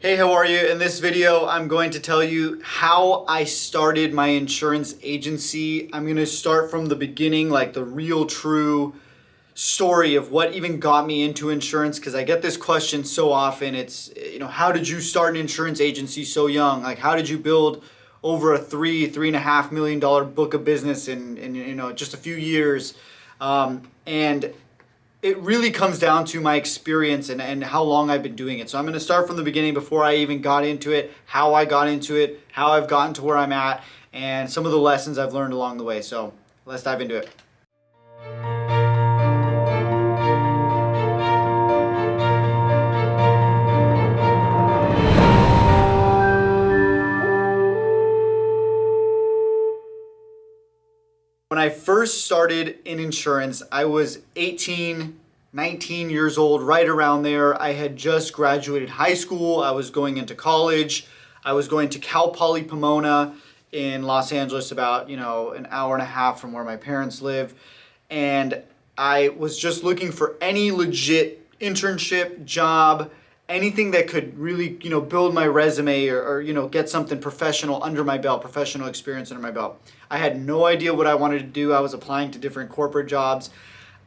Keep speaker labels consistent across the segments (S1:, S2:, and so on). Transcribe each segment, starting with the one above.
S1: Hey, how are you? In this video, I'm going to tell you how I started my insurance agency. I'm going to start from the beginning, like the real true story of what even got me into insurance, because I get this question so often. It's, how did you start an insurance agency so young? Like, how did you build over a $3.5 million book of business in just a few years? And it really comes down to my experience and how long I've been doing it. So I'm going to start from the beginning before I even got into it, how I got into it, how I've gotten to where I'm at, and some of the lessons I've learned along the way. So let's dive into it. When I first started in insurance, I was 18, 19 years old, right around there. I had just graduated high school. I was going into college. I was going to Cal Poly Pomona in Los Angeles, about, an hour and a half from where my parents live. And I was just looking for any legit internship, job, anything that could really, build my resume or get something professional under my belt, professional experience under my belt. I had no idea what I wanted to do. I was applying to different corporate jobs.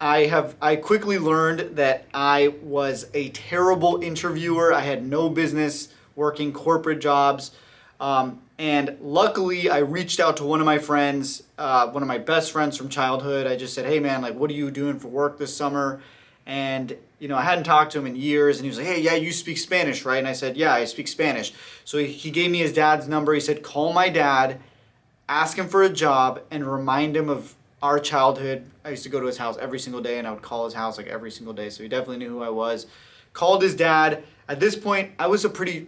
S1: I quickly learned that I was a terrible interviewer. I had no business working corporate jobs. And luckily, I reached out to one of my friends, one of my best friends from childhood. I just said, hey man, what are you doing for work this summer? And, I hadn't talked to him in years, and he was like, hey, yeah, you speak Spanish, right? And I said, yeah, I speak Spanish. So he gave me his dad's number. He said, call my dad, ask him for a job, and remind him of our childhood. I used to go to his house every single day, and I would call his house every single day. So he definitely knew who I was. Called his dad. At this point, I was a pretty,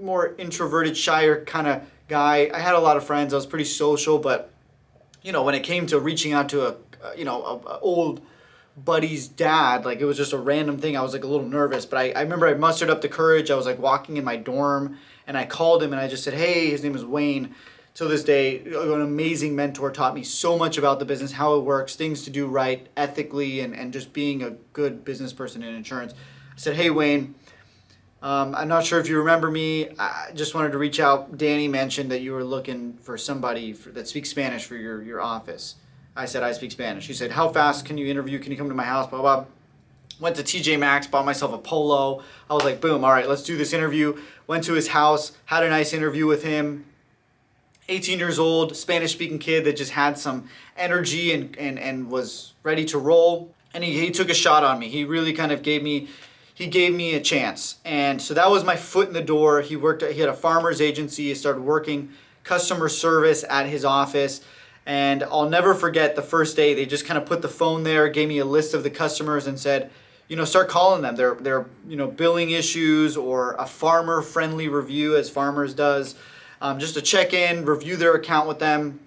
S1: more introverted, shyer kind of guy. I had a lot of friends. I was pretty social, but, when it came to reaching out to a old buddy's dad, it was just a random thing. I was a little nervous, but I remember I mustered up the courage. I was walking in my dorm, and I called him, and I just said, hey, his name is Wayne. Till this day, an amazing mentor, taught me so much about the business, how it works, things to do right, ethically, and just being a good business person in insurance. I said, hey, Wayne, I'm not sure if you remember me. I just wanted to reach out. Danny mentioned that you were looking for somebody that speaks Spanish for your office. I said, I speak Spanish. He said, how fast can you interview? Can you come to my house? Blah, blah. Went to TJ Maxx, bought myself a polo. I was like, boom, all right, let's do this interview. Went to his house, had a nice interview with him. 18 years old, Spanish-speaking kid that just had some energy and was ready to roll. And he took a shot on me. He really kind of gave me a chance. And so that was my foot in the door. He had a farmer's agency. He started working customer service at his office. And I'll never forget the first day. They just kind of put the phone there, gave me a list of the customers and said, start calling them. They're billing issues or a farmer-friendly review, as Farmers does. Just to check in, review their account with them.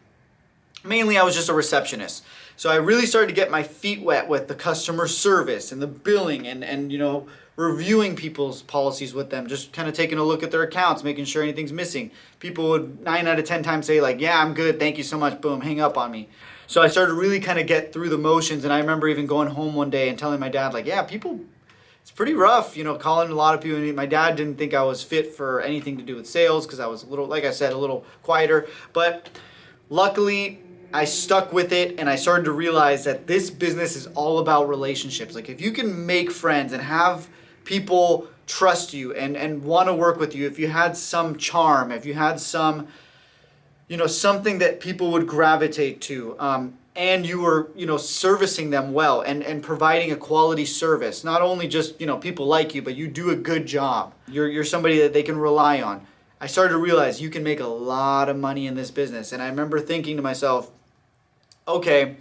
S1: Mainly, I was just a receptionist. So I really started to get my feet wet with the customer service and the billing and reviewing people's policies with them, just kind of taking a look at their accounts, making sure anything's missing. People would 9 out of 10 times say yeah, I'm good, thank you so much, boom, hang up on me. So I started to really kind of get through the motions, and I remember even going home one day and telling my dad, yeah, people, it's pretty rough, calling a lot of people. My dad didn't think I was fit for anything to do with sales because I was a little quieter. But luckily, I stuck with it, and I started to realize that this business is all about relationships. If you can make friends and have people trust you and want to work with you, if you had some charm, if you had some, something that people would gravitate to, and you were, servicing them well and providing a quality service. Not only just, people like you, but you do a good job. You're somebody that they can rely on. I started to realize you can make a lot of money in this business. And I remember thinking to myself, okay,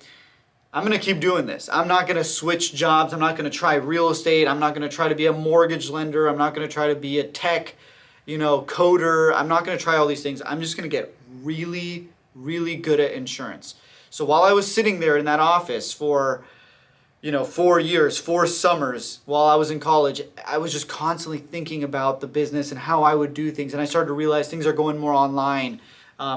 S1: I'm going to keep doing this. I'm not going to switch jobs. I'm not going to try real estate. I'm not going to try to be a mortgage lender. I'm not going to try to be a tech, coder. I'm not going to try all these things. I'm just going to get really, really good at insurance. So while I was sitting there in that office for, 4 years, 4 summers while I was in college, I was just constantly thinking about the business and how I would do things. And I started to realize things are going more online.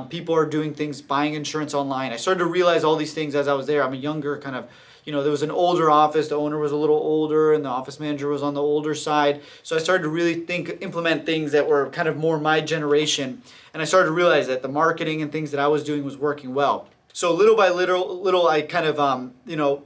S1: People are doing things, buying insurance online. I started to realize all these things as I was there. I'm a younger kind of there was an older office, the owner was a little older, and the office manager was on the older side. So I started to really implement things that were kind of more my generation, and I started to realize that the marketing and things that I was doing was working well. So little by little, I kind of,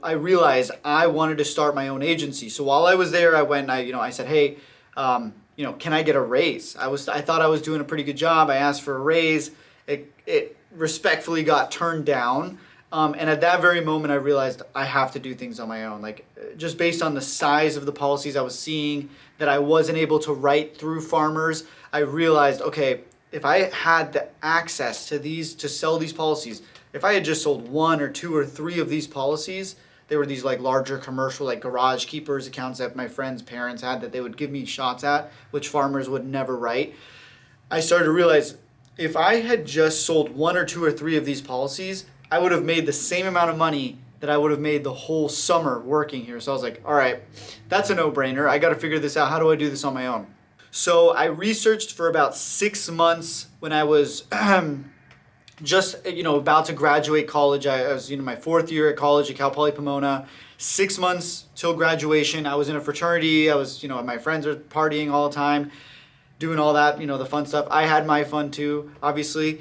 S1: I realized I wanted to start my own agency. So while I was there, I went, I said, hey, can I get a raise? I thought I was doing a pretty good job. I asked for a raise. It respectfully got turned down. And at that very moment, I realized I have to do things on my own. Like, just based on the size of the policies I was seeing, that I wasn't able to write through farmers, I realized, okay, if I had the access to sell these policies, if I had just sold 1 or 2 or 3 of these policies, they were these like larger commercial, like garage keepers accounts that my friends' parents had that they would give me shots at, which farmers would never write. I started to realize if I had just sold 1 or 2 or 3 of these policies, I would have made the same amount of money that I would have made the whole summer working here. So I was like, all right, that's a no-brainer. I got to figure this out. How do I do this on my own? So I researched for about 6 months when I was just about to graduate college. I was my 4th year at college at Cal Poly Pomona. 6 months till graduation. I was in a fraternity. I was my friends were partying all the time, doing all that the fun stuff. I had my fun too, obviously.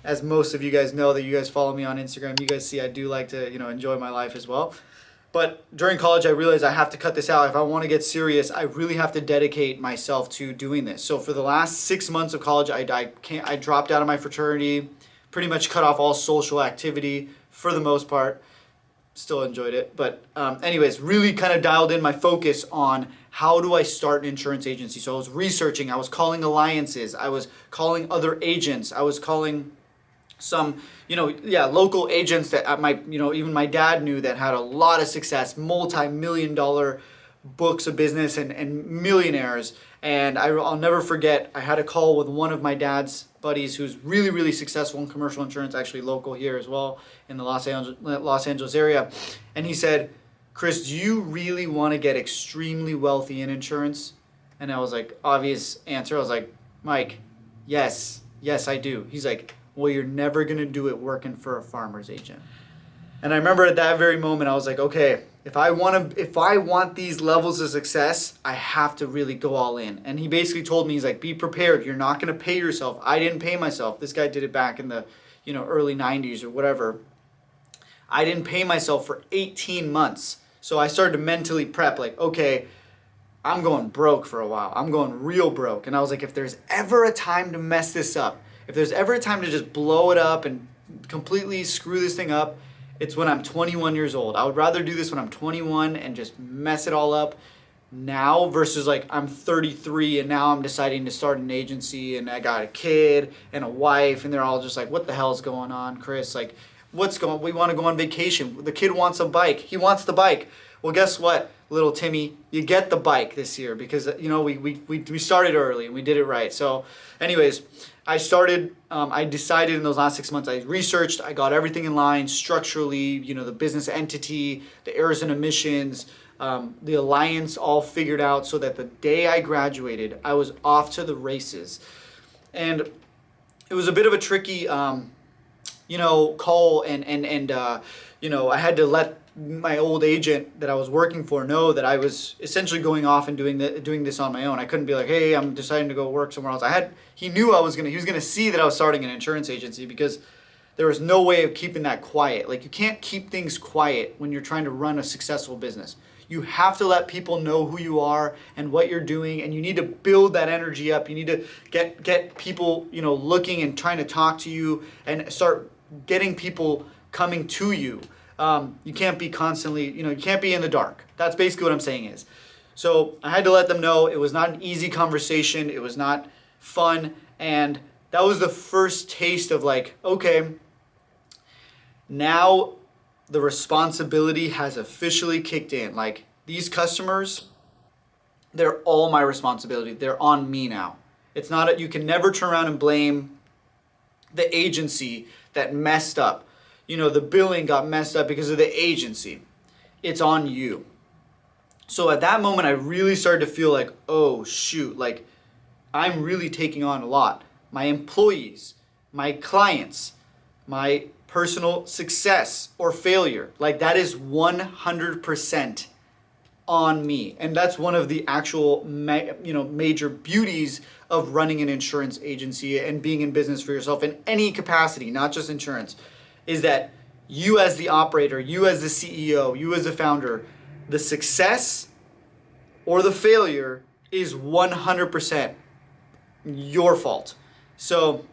S1: As most of you guys know that you guys follow me on Instagram, you guys see I do like to enjoy my life as well. But during college, I realized I have to cut this out. If I want to get serious, I really have to dedicate myself to doing this. So for the last 6 months of college, I dropped out of my fraternity, pretty much cut off all social activity for the most part. Still enjoyed it. But anyways, really kind of dialed in my focus on how do I start an insurance agency. So I was researching, I was calling alliances, I was calling other agents, I was calling some local agents that even my dad knew that had a lot of success, multi-million-dollar books of business and millionaires. And I'll never forget, I had a call with one of my dad's buddies who's really, really successful in commercial insurance, actually local here as well in the Los Angeles area. And he said, Chris, do you really want to get extremely wealthy in insurance? And I was like, obvious answer. I was like, Mike, yes, I do. He's like, well, you're never going to do it working for a farmer's agent. And I remember at that very moment, I was like, okay, if I want these levels of success, I have to really go all in. And he basically told me, he's like, be prepared. You're not going to pay yourself. I didn't pay myself. This guy did it back in the, early 90s or whatever. I didn't pay myself for 18 months. So I started to mentally prep, like, okay, I'm going broke for a while. I'm going real broke. And I was like, if there's ever a time to mess this up, if there's ever a time to just blow it up and completely screw this thing up, it's when I'm 21 years old. I would rather do this when I'm 21 and just mess it all up now versus like I'm 33 and now I'm deciding to start an agency and I got a kid and a wife and they're all just like, what the hell's going on, Chris? Like, we want to go on vacation. The kid wants a bike. He wants the bike. Well, guess what, little Timmy? You get the bike this year because, we started early and we did it right. So anyways, I decided in those last 6 months, I researched, I got everything in line structurally, the business entity, the errors and omissions, the alliance all figured out so that the day I graduated, I was off to the races. And it was a bit of a tricky, call and I had to let my old agent that I was working for know that I was essentially going off and doing this on my own. I couldn't be like, hey, I'm deciding to go work somewhere else. He knew he was gonna see that I was starting an insurance agency because there was no way of keeping that quiet. Like, you can't keep things quiet when you're trying to run a successful business. You have to let people know who you are and what you're doing, and you need to build that energy up. You need to get people, looking and trying to talk to you and start getting people coming to you. You can't be constantly, you can't be in the dark. That's basically what I'm saying is. So I had to let them know it was not an easy conversation. It was not fun. And that was the first taste of like, okay, now the responsibility has officially kicked in. Like, these customers, they're all my responsibility. They're on me now. It's not, you can never turn around and blame the agency that messed up. The billing got messed up because of the agency. It's on you. So at that moment, I really started to feel like, oh shoot, like I'm really taking on a lot. My employees, my clients, my personal success or failure. Like that is 100% on me. And that's one of the actual major beauties of running an insurance agency and being in business for yourself in any capacity, not just insurance, is that you as the operator, you as the CEO, you as the founder, the success or the failure is 100% your fault. So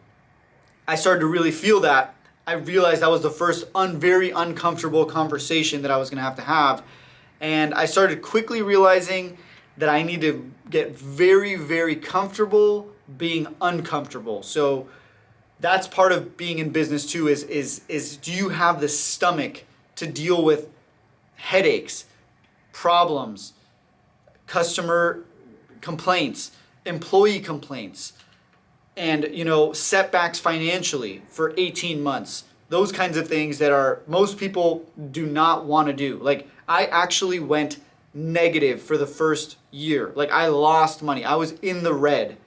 S1: I started to really feel that. I realized that was the first very uncomfortable conversation that I was going to have. And I started quickly realizing that I need to get very, very comfortable being uncomfortable. So that's part of being in business too, is do you have the stomach to deal with headaches, problems, customer complaints, employee complaints, and setbacks financially for 18 months. Those kinds of things that are most people do not want to do. Like I actually went negative for the first year. Like I lost money. I was in the red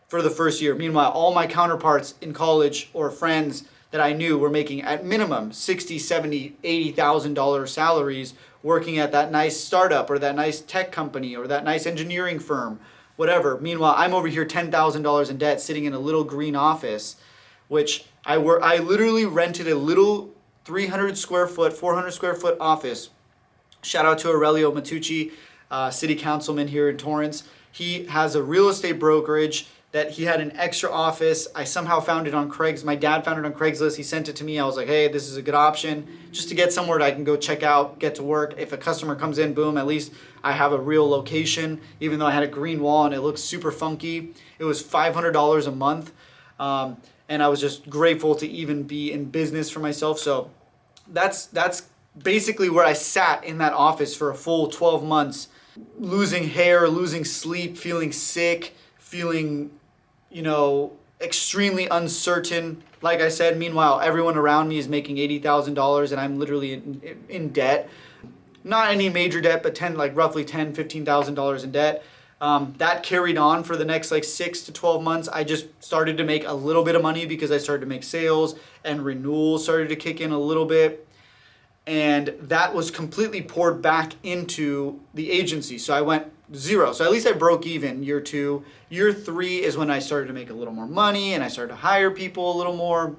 S1: for the first year. Meanwhile, all my counterparts in college or friends that I knew were making at minimum $60,000, $70,000, $80,000 salaries working at that nice startup or that nice tech company or that nice engineering firm, whatever. Meanwhile, I'm over here $10,000 in debt sitting in a little green office, which I literally rented a little 300 square foot, 400 square foot office. Shout out to Aurelio Matucci, city councilman here in Torrance. He has a real estate brokerage that he had an extra office. I somehow found it on Craigslist. My dad found it on Craigslist. He sent it to me. I was like, hey, this is a good option just to get somewhere that I can go check out, get to work. If a customer comes in, boom, at least I have a real location, even though I had a green wall and it looked super funky. It was $500 a month. And I was just grateful to even be in business for myself. So that's basically where I sat in that office for a full 12 months, losing hair, losing sleep, feeling sick, feeling, extremely uncertain. Like I said, meanwhile, everyone around me is making $80,000 and I'm literally in debt. Not any major debt, but roughly $10,000, $15,000 in debt. That carried on for the next 6 to 12 months. I just started to make a little bit of money because I started to make sales and renewals started to kick in a little bit. And that was completely poured back into the agency. So I went zero. So at least I broke even year 2. Year 3 is when I started to make a little more money and I started to hire people a little more.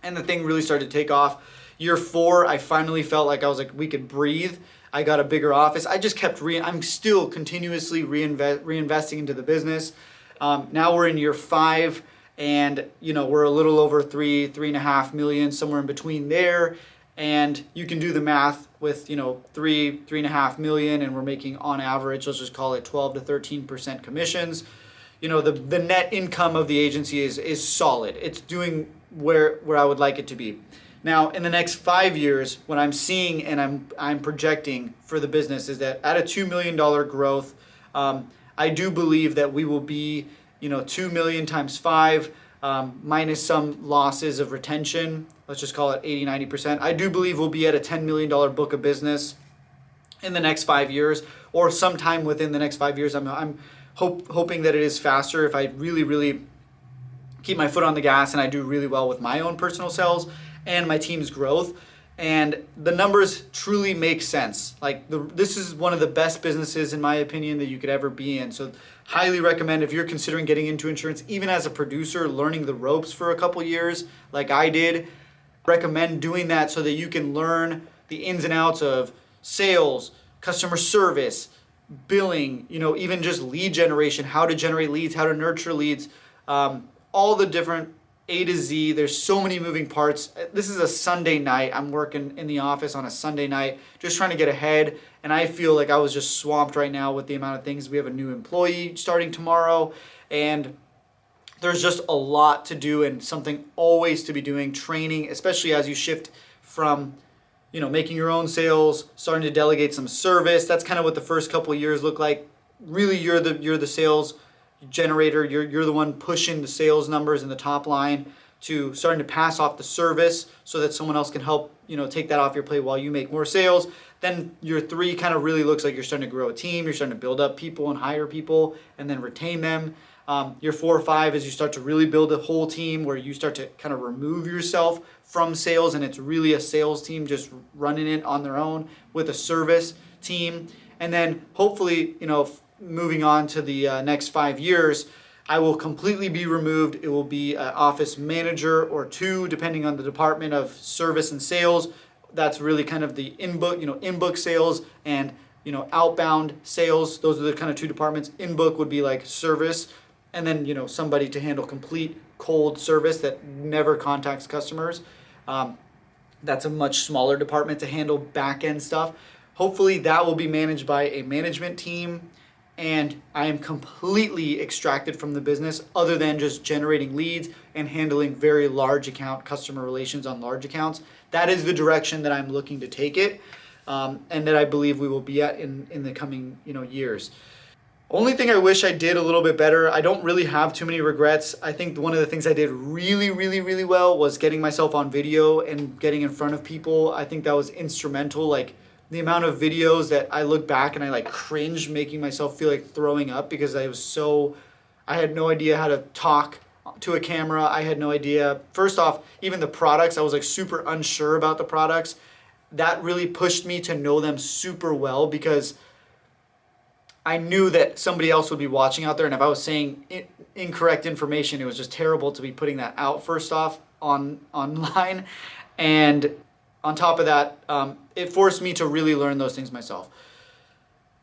S1: And the thing really started to take off. Year 4, I finally felt like we could breathe. I got a bigger office. I just kept I'm still continuously reinvesting into the business. Now we're in year 5 and we're a little over 3.5 million, somewhere in between there. And you can do the math with 3.5 million, and we're making on average, let's just call it 12 to 13% commissions. The net income of the agency is solid. It's doing where I would like it to be. Now, in the next 5 years, what I'm seeing and I'm projecting for the business is that at a $2 million growth, I do believe that we will be 2 million times 5 minus some losses of retention. Let's just call it 80-90%. I do believe we'll be at a $10 million book of business in the next 5 years, or sometime within the next 5 years. I'm hoping that it is faster if I really, really keep my foot on the gas and I do really well with my own personal sales and my team's growth. And the numbers truly make sense. This is one of the best businesses, in my opinion, that you could ever be in. So highly recommend, if you're considering getting into insurance, even as a producer, learning the ropes for a couple years like I did, recommend doing that so that you can learn the ins and outs of sales, customer service, billing, even just lead generation, how to generate leads, how to nurture leads, all the different A to Z. There's so many moving parts. This is a Sunday night. I'm working in the office on a Sunday night, just trying to get ahead. And I feel like I was just swamped right now with the amount of things. We have a new employee starting tomorrow, and there's just a lot to do and something always to be doing. Training, especially as you shift from, making your own sales, starting to delegate some service. That's kind of what the first couple of years look like. Really, you're the sales generator. You're the one pushing the sales numbers in the top line, to starting to pass off the service so that someone else can help, take that off your plate while you make more sales. Then year 3 kind of really looks like you're starting to grow a team. You're starting to build up people and hire people and then retain them. Year 4 or 5 is you start to really build a whole team where you start to kind of remove yourself from sales, and it's really a sales team just running it on their own with a service team. And then hopefully, moving on to the next 5 years, I will completely be removed. It will be an office manager or 2, depending on the department of service and sales. That's really kind of the in-book sales and outbound sales. Those are the kind of 2 departments. In-book would be like service, and then somebody to handle complete cold service that never contacts customers. That's a much smaller department to handle back-end stuff. Hopefully that will be managed by a management team, and I am completely extracted from the business other than just generating leads and handling very large account customer relations on large accounts. That is the direction that I'm looking to take it, and that I believe we will be at in the coming years. Only thing I wish I did a little bit better, I don't really have too many regrets. I think one of the things I did really, really, really well was getting myself on video and getting in front of people. I think that was instrumental. Like the amount of videos that I look back and I like cringe, making myself feel like throwing up because I had no idea how to talk to a camera. I had no idea. First off, even the products, I was like super unsure about the products. That really pushed me to know them super well because I knew that somebody else would be watching out there, and if I was saying incorrect information, it was just terrible to be putting that out first off online. And on top of that, it forced me to really learn those things myself.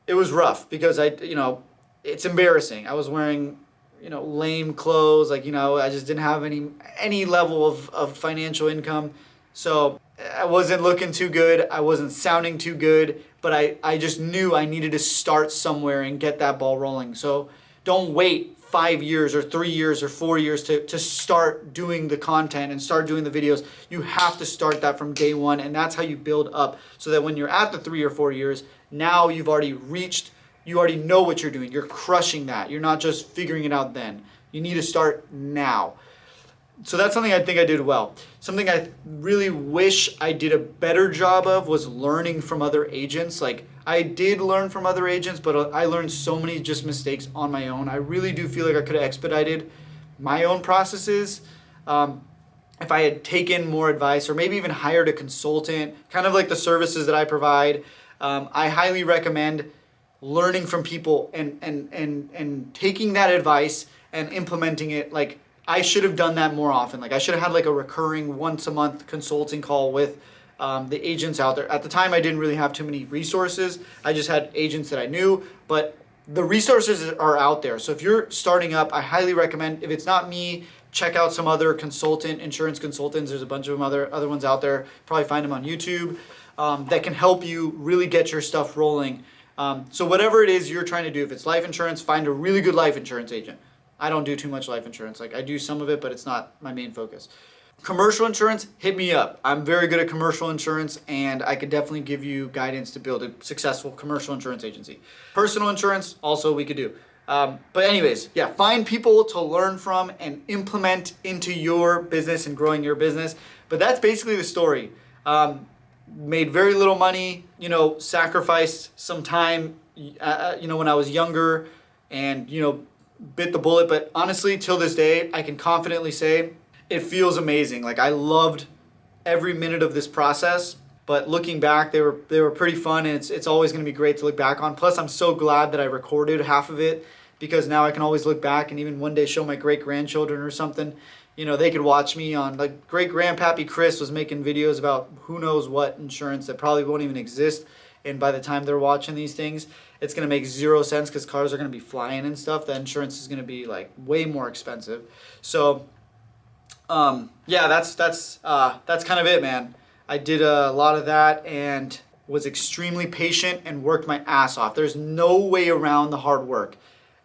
S1: It was rough because it's embarrassing. I was wearing, lame clothes, I just didn't have any level of financial income. So I wasn't looking too good. I wasn't sounding too good, but I just knew I needed to start somewhere and get that ball rolling. So don't wait 5 years or 3 years or 4 years to start doing the content and start doing the videos. You have to start that from day one, and that's how you build up so that when you're at the 3 or 4 years, now you already know what you're doing. You're crushing that. You're not just figuring it out then. You need to start now. So that's something I think I did well. Something I really wish I did a better job of was learning from other agents. Like I did learn from other agents, but I learned so many just mistakes on my own. I really do feel like I could have expedited my own processes if I had taken more advice or maybe even hired a consultant, kind of like the services that I provide. I highly recommend learning from people and taking that advice and implementing it. Like I should have done that more often. Like I should have had like a recurring once a month consulting call with the agents out there. At the time, I didn't really have too many resources. I just had agents that I knew, but the resources are out there. So if you're starting up, I highly recommend, if it's not me, check out some other insurance consultants. There's a bunch of them other ones out there. Probably find them on YouTube that can help you really get your stuff rolling. So whatever it is you're trying to do, if it's life insurance, find a really good life insurance agent. I don't do too much life insurance. Like I do some of it, but it's not my main focus. Commercial insurance, hit me up. I'm very good at commercial insurance, and I could definitely give you guidance to build a successful commercial insurance agency. Personal insurance, also we could do. But anyways, yeah, find people to learn from and implement into your business and growing your business. But that's basically the story. Made very little money, sacrificed some time, when I was younger, and, bit the bullet. But honestly, till this day, I can confidently say it feels amazing. Like I loved every minute of this process, but looking back, they were pretty fun, and it's always going to be great to look back on. Plus, I'm so glad that I recorded half of it, because now I can always look back and even one day show my great-grandchildren or something. They could watch me on, like, great-grandpappy Chris was making videos about who knows what insurance that probably won't even exist. And by the time they're watching these things, it's going to make zero sense because cars are going to be flying and stuff. The insurance is going to be like way more expensive. So, yeah, that's kind of it, man. I did a lot of that and was extremely patient and worked my ass off. There's no way around the hard work.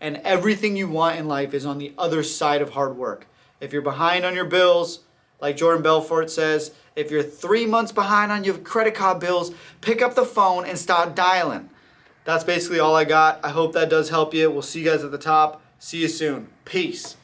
S1: And everything you want in life is on the other side of hard work. If you're behind on your bills, like Jordan Belfort says, if you're 3 months behind on your credit card bills, pick up the phone and start dialing. That's basically all I got. I hope that does help you. We'll see you guys at the top. See you soon. Peace.